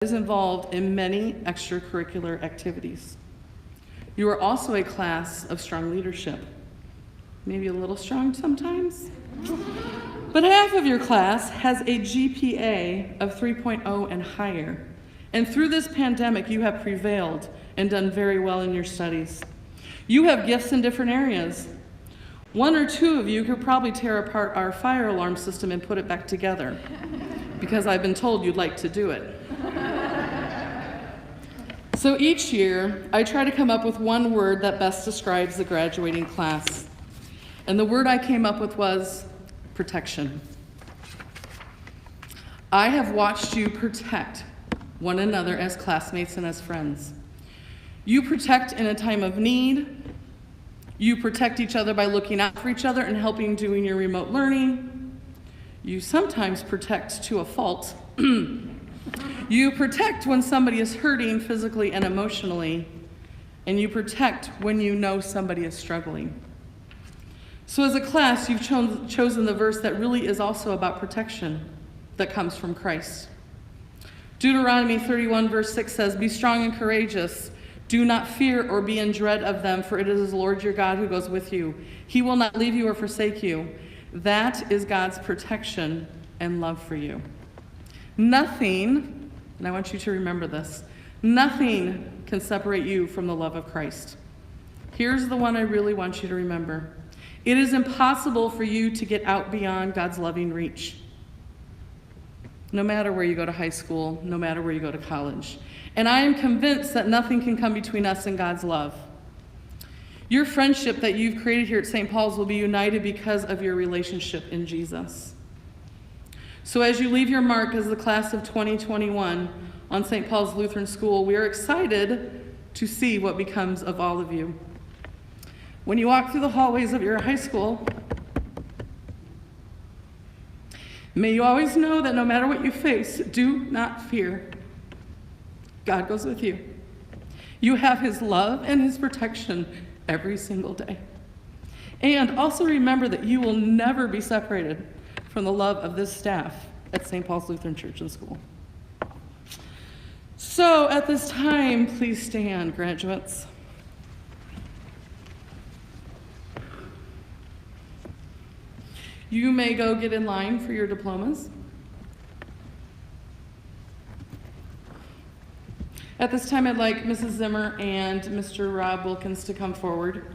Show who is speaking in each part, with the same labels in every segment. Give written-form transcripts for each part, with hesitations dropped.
Speaker 1: is involved in many extracurricular activities. You are also a class of strong leadership. Maybe a little strong sometimes. But half of your class has a GPA of 3.0 and higher. And through this pandemic, you have prevailed and done very well in your studies. You have gifts in different areas. One or two of you could probably tear apart our fire alarm system and put it back together, because I've been told you'd like to do it. So each year, I try to come up with one word that best describes the graduating class. And the word I came up with was protection. I have watched you protect one another as classmates and as friends. You protect in a time of need. You protect each other by looking out for each other and helping doing your remote learning. You sometimes protect to a fault. You protect when somebody is hurting physically and emotionally, and you protect when you know somebody is struggling. So as a class, you've chosen the verse that really is also about protection that comes from Christ. Deuteronomy 31 verse 6 says, "Be strong and courageous. Do not fear or be in dread of them, for it is the Lord your God who goes with you. He will not leave you or forsake you." That is God's protection and love for you. Nothing, and I want you to remember this, nothing can separate you from the love of Christ. Here's the one I really want you to remember. It is impossible for you to get out beyond God's loving reach. No matter where you go to high school, no matter where you go to college. And I am convinced that nothing can come between us and God's love. Your friendship that you've created here at St. Paul's will be united because of your relationship in Jesus. So as you leave your mark as the class of 2021 on St. Paul's Lutheran School, we are excited to see what becomes of all of you. When you walk through the hallways of your high school, may you always know that no matter what you face, do not fear. God goes with you. You have his love and his protection every single day. And also remember that you will never be separated from the love of this staff at St. Paul's Lutheran Church and School. So at this time, please stand, graduates. You may go get in line for your diplomas. At this time, I'd like Mrs. Zimmer and Mr. Rob Wilkins to come forward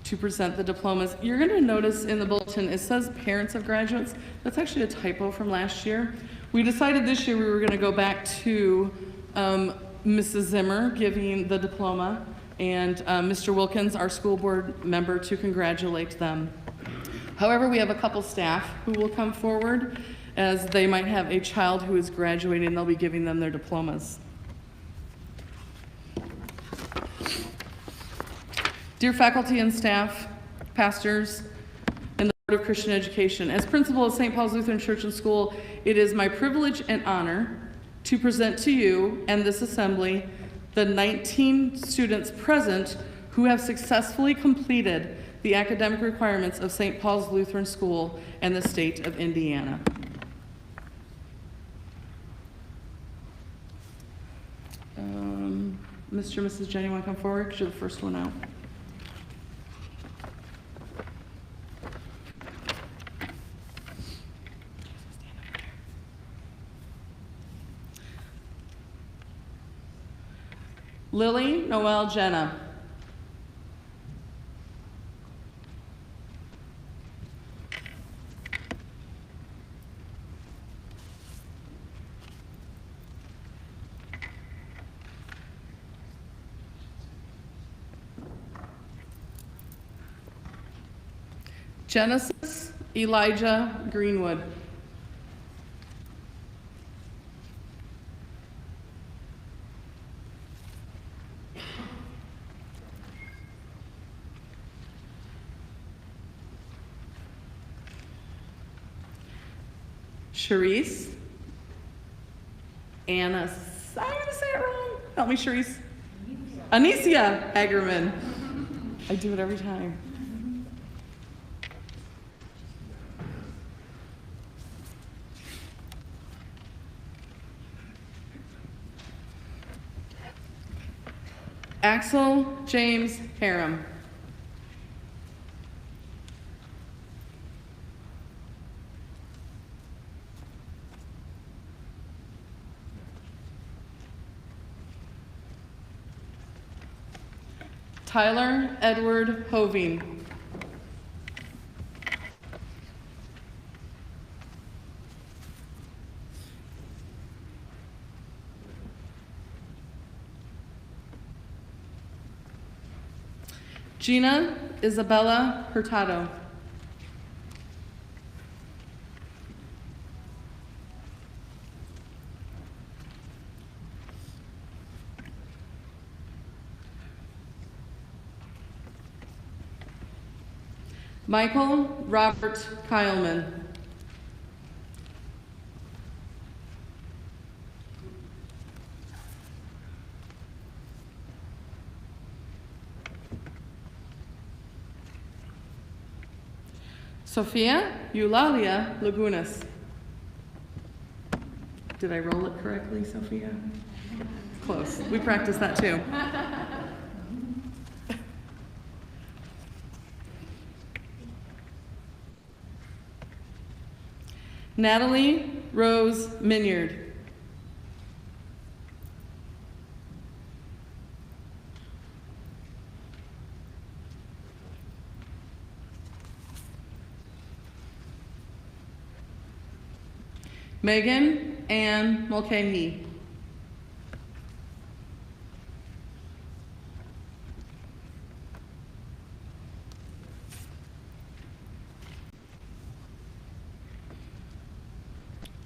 Speaker 1: to present the diplomas. You're going to notice in the bulletin, it says parents of graduates. That's actually a typo from last year. We decided this year we were going to go back to Mrs. Zimmer giving the diploma and Mr. Wilkins, our school board member, to congratulate them. However, we have a couple staff who will come forward as they might have a child who is graduating and they'll be giving them their diplomas. Dear faculty and staff, pastors, and the Board of Christian Education, as principal of St. Paul's Lutheran Church and School, it is my privilege and honor to present to you and this assembly the 19 students present who have successfully completed the academic requirements of St. Paul's Lutheran School and the state of Indiana. Mr. and Mrs. Jenny, want to come forward? Because you're the first one out. Lily Noel Jenna. Genesis Elijah Greenwood. Charisse Anna, I'm going to say it wrong. Help me, Charisse. Anicia Hagerman. I do it every time. Axel James Harum. Tyler Edward Hoving. Gina Isabella Hurtado. Michael Robert Kyleman. Sofia Eulalia Lagunas. Did I roll it correctly, Sophia? Close. We practiced that too. Natalie Rose Minyard. Megan Ann Mulcahy.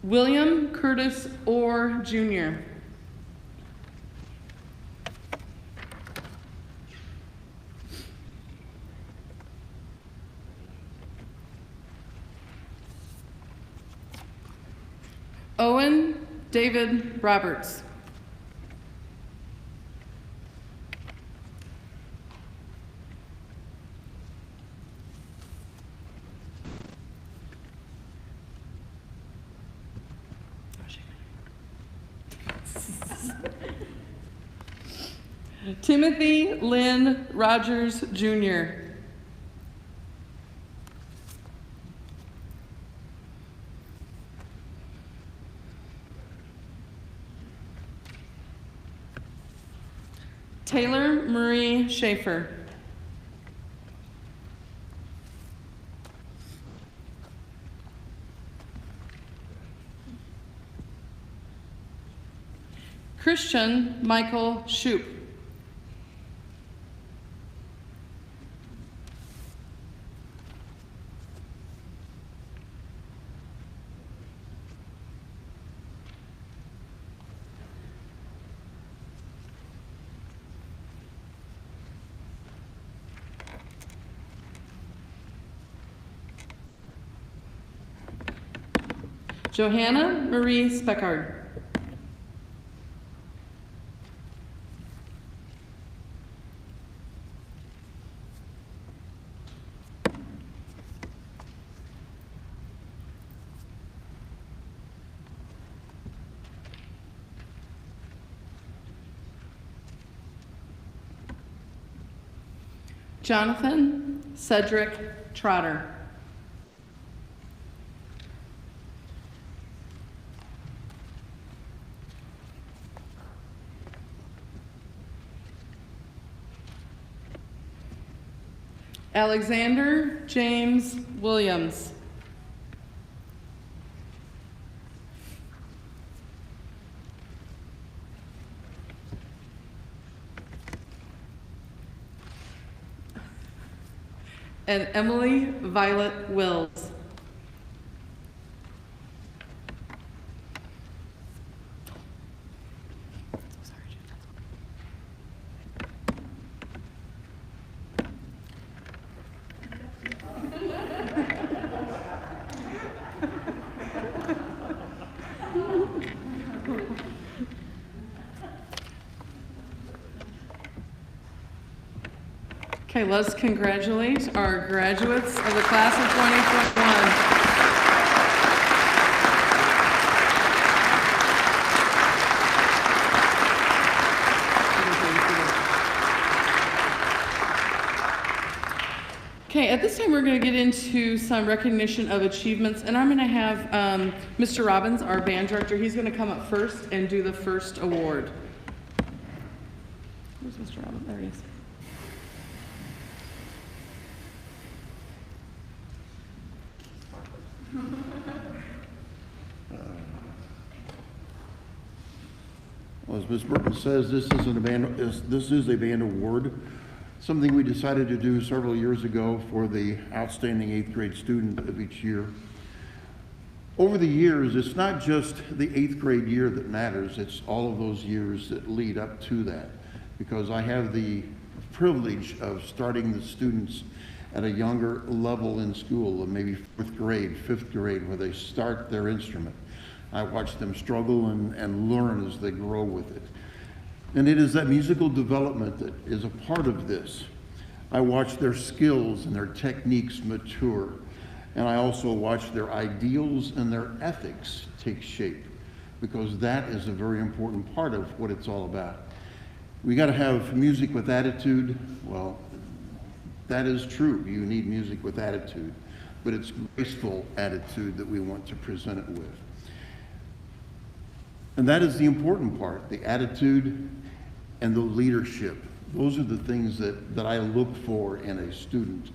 Speaker 1: William Curtis Orr, Jr. Owen David Roberts. Timothy Lynn Rogers, Jr. Taylor Marie Schaefer. Christian Michael Shoup. Johanna Marie Speckard. Jonathan Cedric Trotter. Alexander James Williams. And Emily Violet Wills. Okay, let's congratulate our graduates of the class of 2021. Okay, at this time we're going to get into some recognition of achievements, and I'm going to have Mr. Robbins, our band director, he's going to come up first and do the first award. Where's Mr. Robbins? There he is.
Speaker 2: Well, as Ms. Burton says, this is a band award, something we decided to do several years ago for the outstanding 8th grade student of each year. Over the years, it's not just the 8th grade year that matters, it's all of those years that lead up to that. Because I have the privilege of starting the students at a younger level in school, maybe 4th grade, 5th grade, where they start their instrument. I watch them struggle and learn as they grow with it. And it is that musical development that is a part of this. I watch their skills and their techniques mature. And I also watch their ideals and their ethics take shape, because that is a very important part of what it's all about. We got to have music with attitude. Well, that is true. You need music with attitude, but it's graceful attitude that we want to present it with. And that is the important part, the attitude and the leadership. Those are the things that I look for in a student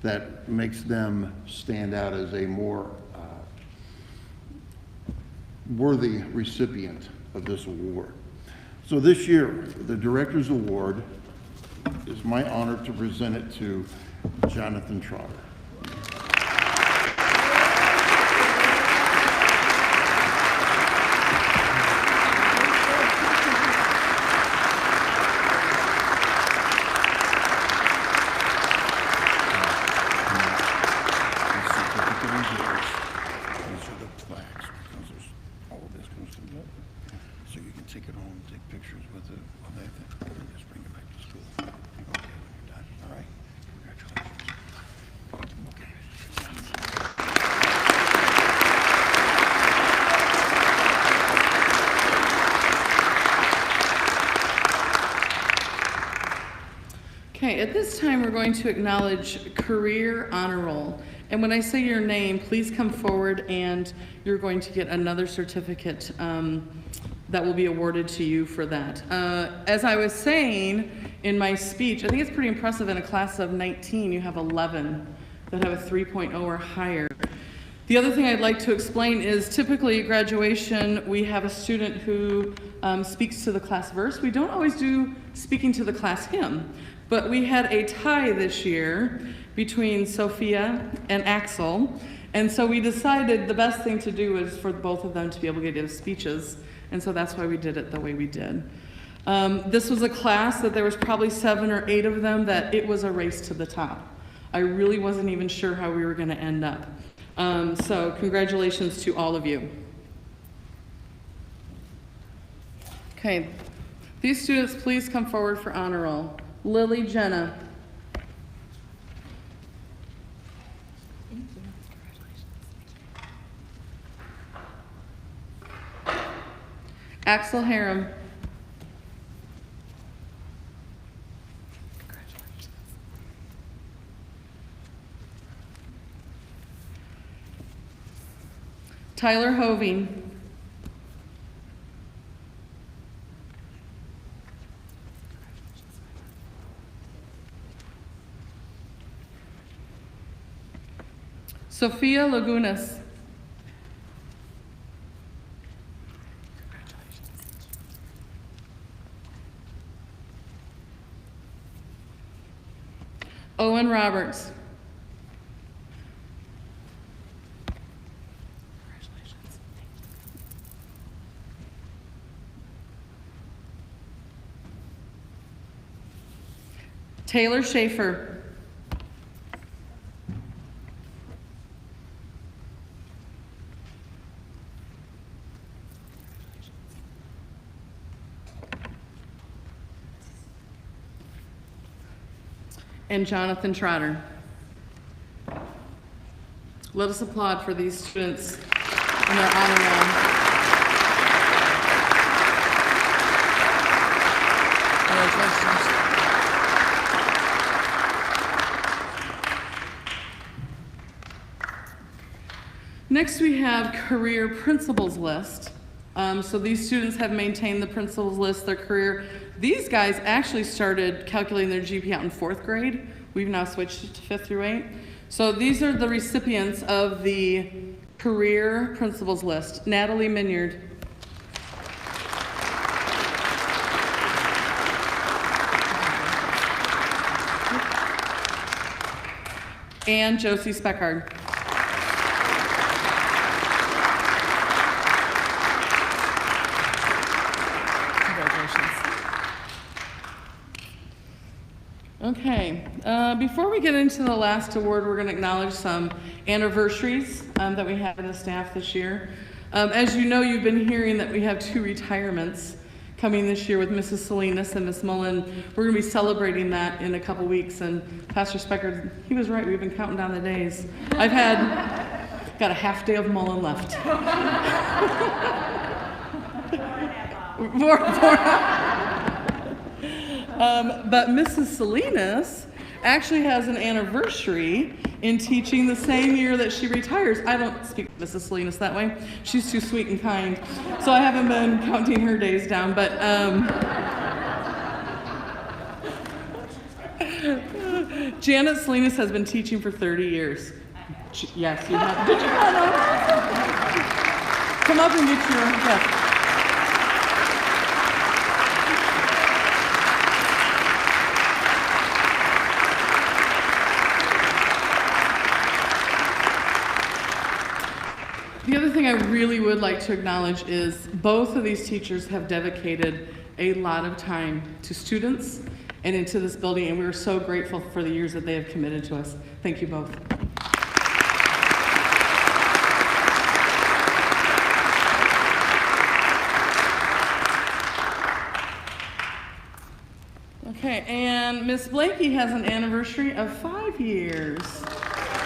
Speaker 2: that makes them stand out as a more worthy recipient of this award. So this year, the Director's Award is my honor to present it to Jonathan Trotter.
Speaker 1: Okay, at this time we're going to acknowledge Career Honor Roll. And when I say your name, please come forward and you're going to get another certificate that will be awarded to you for that. As I was saying in my speech, I think it's pretty impressive in a class of 19, you have 11 that have a 3.0 or higher. The other thing I'd like to explain is typically at graduation, we have a student who speaks to the class verse. We don't always do speaking to the class hymn, but we had a tie this year between Sophia and Axel. And so we decided the best thing to do is for both of them to be able to give speeches. And so that's why we did it the way we did. This was a class that there was probably 7 or 8 of them that it was a race to the top. I really wasn't even sure how we were going to end up. So congratulations to all of you. Okay, these students please come forward for honor roll. Lily Jenna. Axel Harem. Tyler Hoving. Sophia Lagunas. Owen Roberts. Taylor Schaefer. And Jonathan Trotter. Let us applaud for these students in their honor roll. Next, we have career principals list. So these students have maintained the principals list, their career. These guys actually started calculating their GPA out in 4th grade. We've now switched it to 5th through 8th. So these are the recipients of the career principals list. Natalie Minyard. And Josie Speckard. Okay, before we get into the last award, we're going to acknowledge some anniversaries that we have in the staff this year. As you know, you've been hearing that we have 2 retirements coming this year with Mrs. Salinas and Miss Mullen. We're going to be celebrating that in a couple weeks, and Pastor Speckard, he was right, we've been counting down the days. Got a half day of Mullen left. But Mrs. Salinas actually has an anniversary in teaching the same year that she retires. I don't speak to Mrs. Salinas that way. She's too sweet and kind. So I haven't been counting her days down, but Janet Salinas has been teaching for 30 years. Yes, you have. Did you know? Come up and get your, yes. The other thing I really would like to acknowledge is both of these teachers have dedicated a lot of time to students and into this building, and we are so grateful for the years that they have committed to us. Thank you both. Okay, and Miss Blakey has an anniversary of 5 years.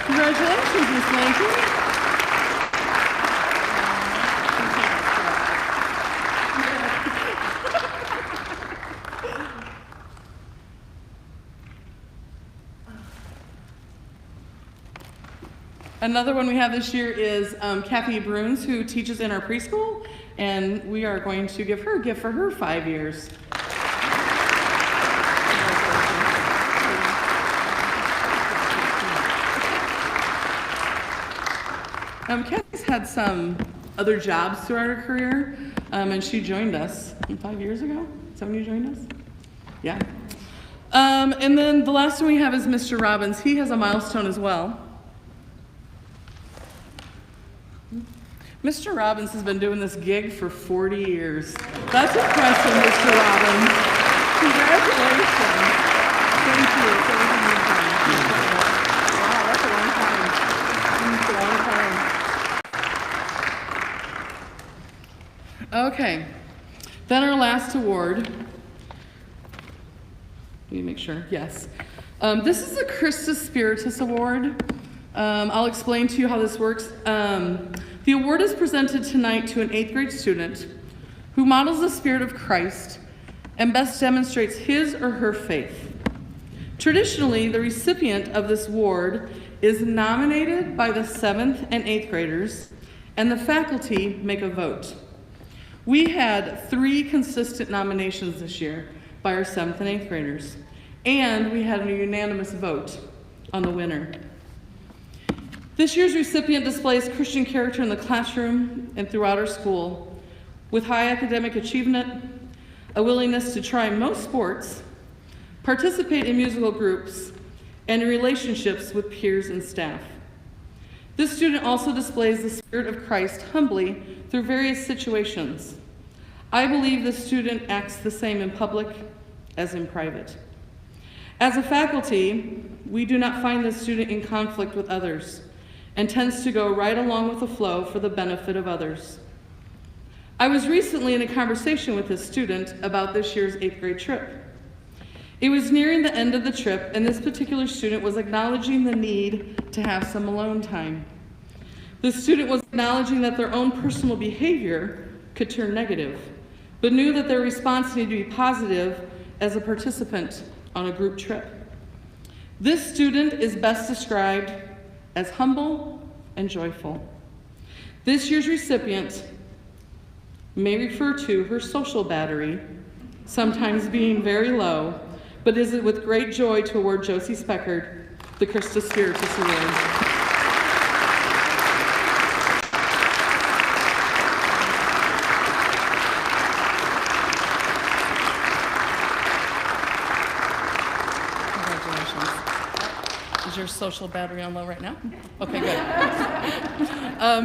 Speaker 1: Congratulations, Miss Blakey. Another one we have this year is Kathy Brunes, who teaches in our preschool, and we are going to give her a gift for her 5 years. Kathy's had some other jobs throughout her career, and she joined us 5 years ago. Is that when you joined us? Yeah. And then the last one we have is Mr. Robbins. He has a milestone as well. Mr. Robbins has been doing this gig for 40 years. That's impressive, Mr. Robbins. Congratulations. Thank you. Wow, that's a long time. That's a long time. Okay. Then our last award. Let me make sure. Yes. This is the Christus Spiritus Award. I'll explain to you how this works. The award is presented tonight to an 8th grade student who models the spirit of Christ and best demonstrates his or her faith. Traditionally, the recipient of this award is nominated by the 7th and 8th graders, and the faculty make a vote. We had 3 consistent nominations this year by our 7th and 8th graders, and we had a unanimous vote on the winner. This year's recipient displays Christian character in the classroom and throughout our school, with high academic achievement, a willingness to try most sports, participate in musical groups, and in relationships with peers and staff. This student also displays the spirit of Christ humbly through various situations. I believe this student acts the same in public as in private. As a faculty, we do not find this student in conflict with others, and tends to go right along with the flow for the benefit of others. I was recently in a conversation with this student about this year's 8th grade trip. It was nearing the end of the trip, and this particular student was acknowledging the need to have some alone time. The student was acknowledging that their own personal behavior could turn negative, but knew that their response needed to be positive as a participant on a group trip. This student is best described as humble and joyful. This year's recipient may refer to her social battery, sometimes being very low, but is it with great joy to award Josie Speckard the Christus Spiritus Award. Is your social battery on low right now? Okay, good.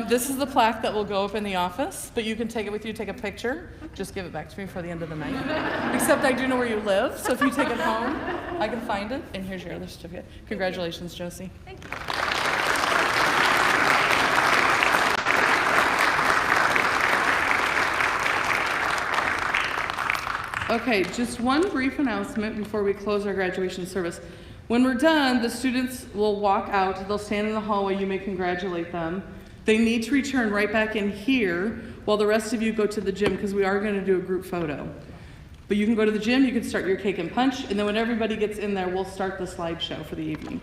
Speaker 1: This is the plaque that will go up in the office, but you can take it with you, take a picture. Just give it back to me before the end of the night. Except I do know where you live, so if you take it home, I can find it. And here's your other certificate. Congratulations, Josie.
Speaker 3: Thank you.
Speaker 1: Okay, just one brief announcement before we close our graduation service. When we're done, the students will walk out. They'll stand in the hallway. You may congratulate them. They need to return right back in here while the rest of you go to the gym, because we are going to do a group photo. But you can go to the gym, you can start your cake and punch, and then when everybody gets in there, we'll start the slideshow for the evening.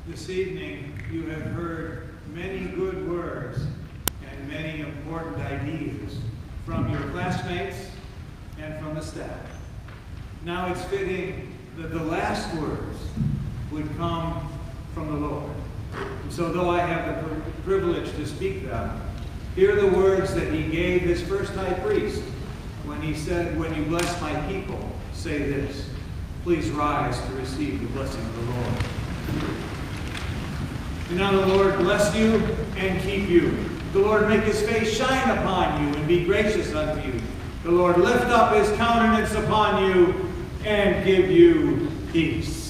Speaker 3: This evening, you have heard many good words and many important ideas from your classmates and from the staff. Now it's fitting that the last words would come from the Lord. And so though I have the privilege to speak them, hear the words that he gave his first high priest when he said, "When you bless my people, say this, please rise to receive the blessing of the Lord." And now the Lord bless you and keep you. The Lord make his face shine upon you and be gracious unto you. The Lord lift up his countenance upon you and give you peace.